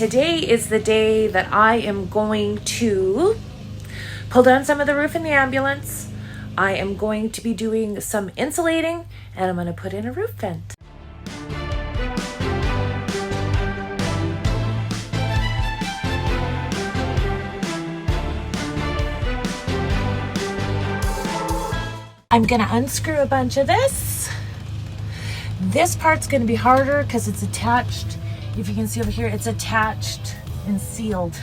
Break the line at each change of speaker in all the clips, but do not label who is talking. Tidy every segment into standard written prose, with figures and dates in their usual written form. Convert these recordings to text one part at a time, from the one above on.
today is the day that I am going to pull down some of the roof in the ambulance. I am going to be doing some insulating, and I'm going to put in a roof vent. I'm going to unscrew a bunch of this. This part's going to be harder because it's attached. If you can see over here, it's attached and sealed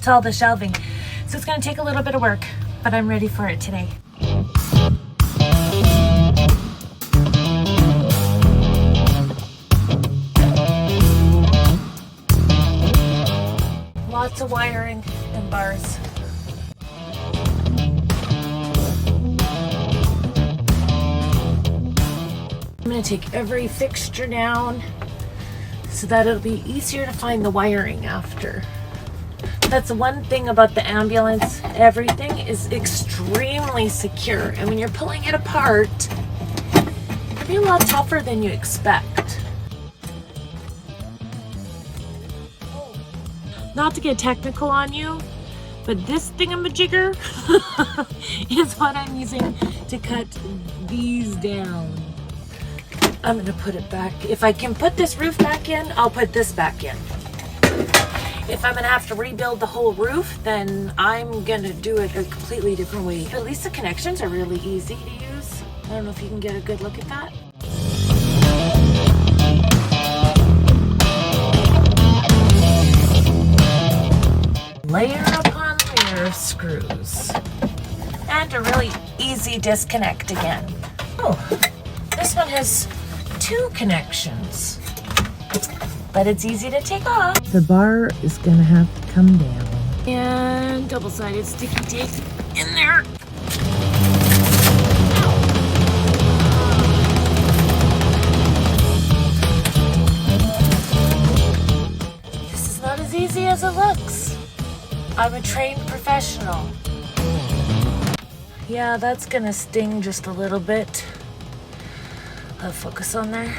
to all the shelving. So it's going to take a little bit of work, but I'm ready for it today. Lots of wiring and bars. I'm going to take every fixture down so that it'll be easier to find the wiring after. That's one thing about the ambulance. Everything is extremely secure, and when you're pulling it apart, it can be a lot tougher than you expect. Not to get technical on you, but this thingamajigger is what I'm using to cut these down. I'm going to put it back. If I can put this roof back in, I'll put this back in. If I'm going to have to rebuild the whole roof, then I'm going to do it a completely different way. At least the connections are really easy to use. I don't know if you can get a good look at that. Layer upon layer of screws. And a really easy disconnect again. Oh, this one has 2 connections, but it's easy to take off. The bar is gonna have to come down. And double-sided sticky tape in there. This is not as easy as it looks. I'm a trained professional. Yeah, that's gonna sting just a little bit. I'll focus on there.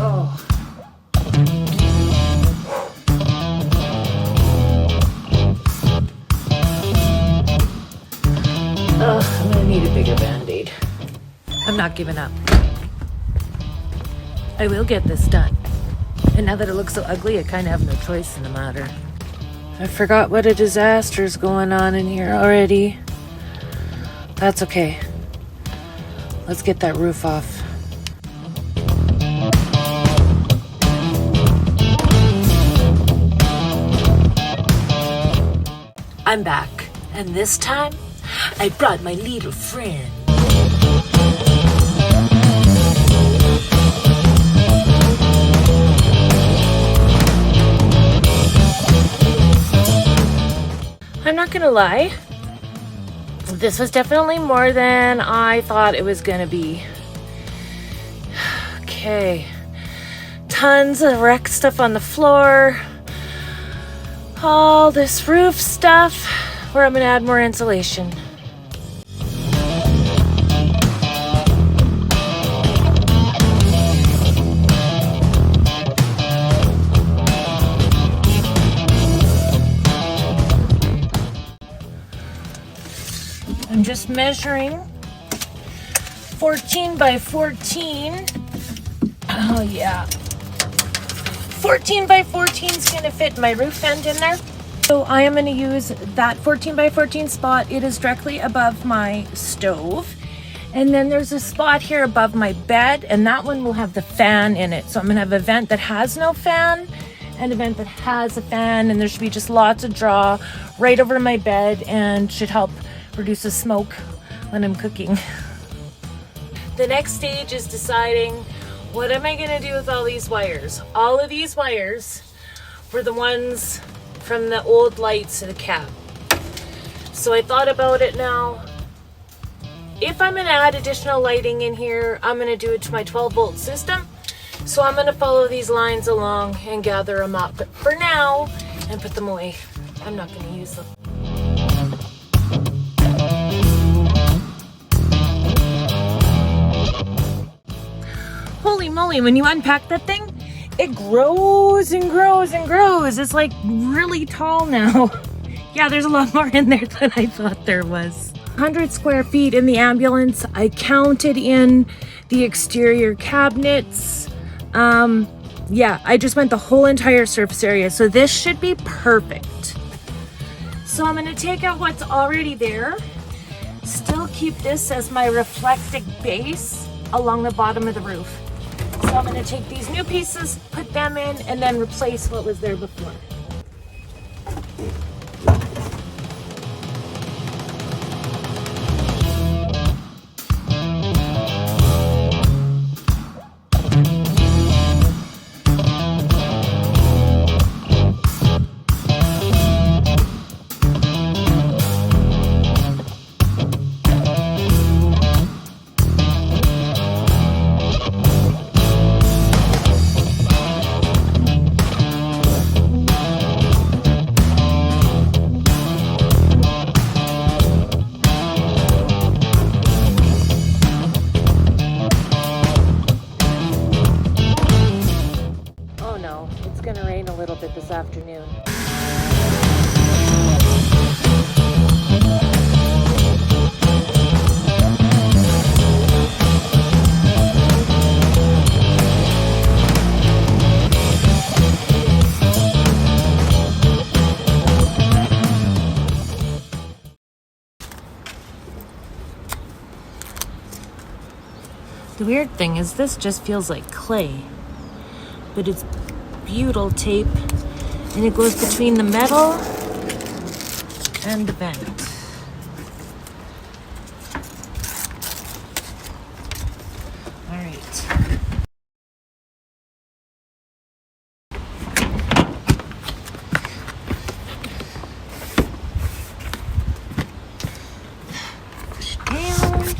Oh. I'm gonna need a bigger band-aid. I'm not giving up. I will get this done. And now that it looks so ugly, I kind of have no choice in the matter. I forgot what a disaster's going on in here already. That's okay. Let's get that roof off. I'm back, and this time, I brought my little friend. I'm not gonna lie. This was definitely more than I thought it was gonna be. Okay. Tons of wrecked stuff on the floor. All this roof stuff where I'm gonna add more insulation. I'm just measuring 14 by 14. Oh yeah. 14 by 14 is going to fit my roof vent in there. So I am going to use that 14 by 14 spot. It is directly above my stove. And then there's a spot here above my bed, and that one will have the fan in it. So I'm going to have a vent that has no fan and a vent that has a fan, and there should be just lots of draw right over my bed and should help reduce the smoke when I'm cooking. The next stage is deciding what am I going to do with all these wires. All of these wires were the ones from the old lights in the cab. So I thought about it now. If I'm going to add additional lighting in here, I'm going to do it to my 12-volt system. So I'm going to follow these lines along and gather them up for now and put them away. I'm not going to use them. Holy moly, when you unpack that thing, it grows and grows and grows. It's like really tall now. Yeah, there's a lot more in there than I thought there was. 100 square feet in the ambulance. I counted in the exterior cabinets. Yeah, I just went the whole entire surface area. So this should be perfect. So I'm gonna take out what's already there. Still keep this as my reflecting base along the bottom of the roof. So I'm gonna take these new pieces, put them in, and then replace what was there before. It's gonna rain a little bit this afternoon. The weird thing is this just feels like clay, but it's butyl tape, and it goes between the metal and the vent. All right. Push down.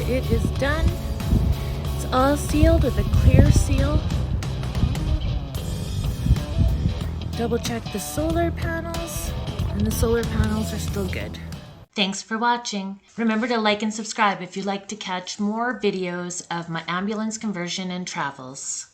It is done. It's all sealed with a clear seal. Double check the solar panels, and the solar panels are still good. Thanks for watching. Remember to like and subscribe if you'd like to catch more videos of my ambulance conversion and travels.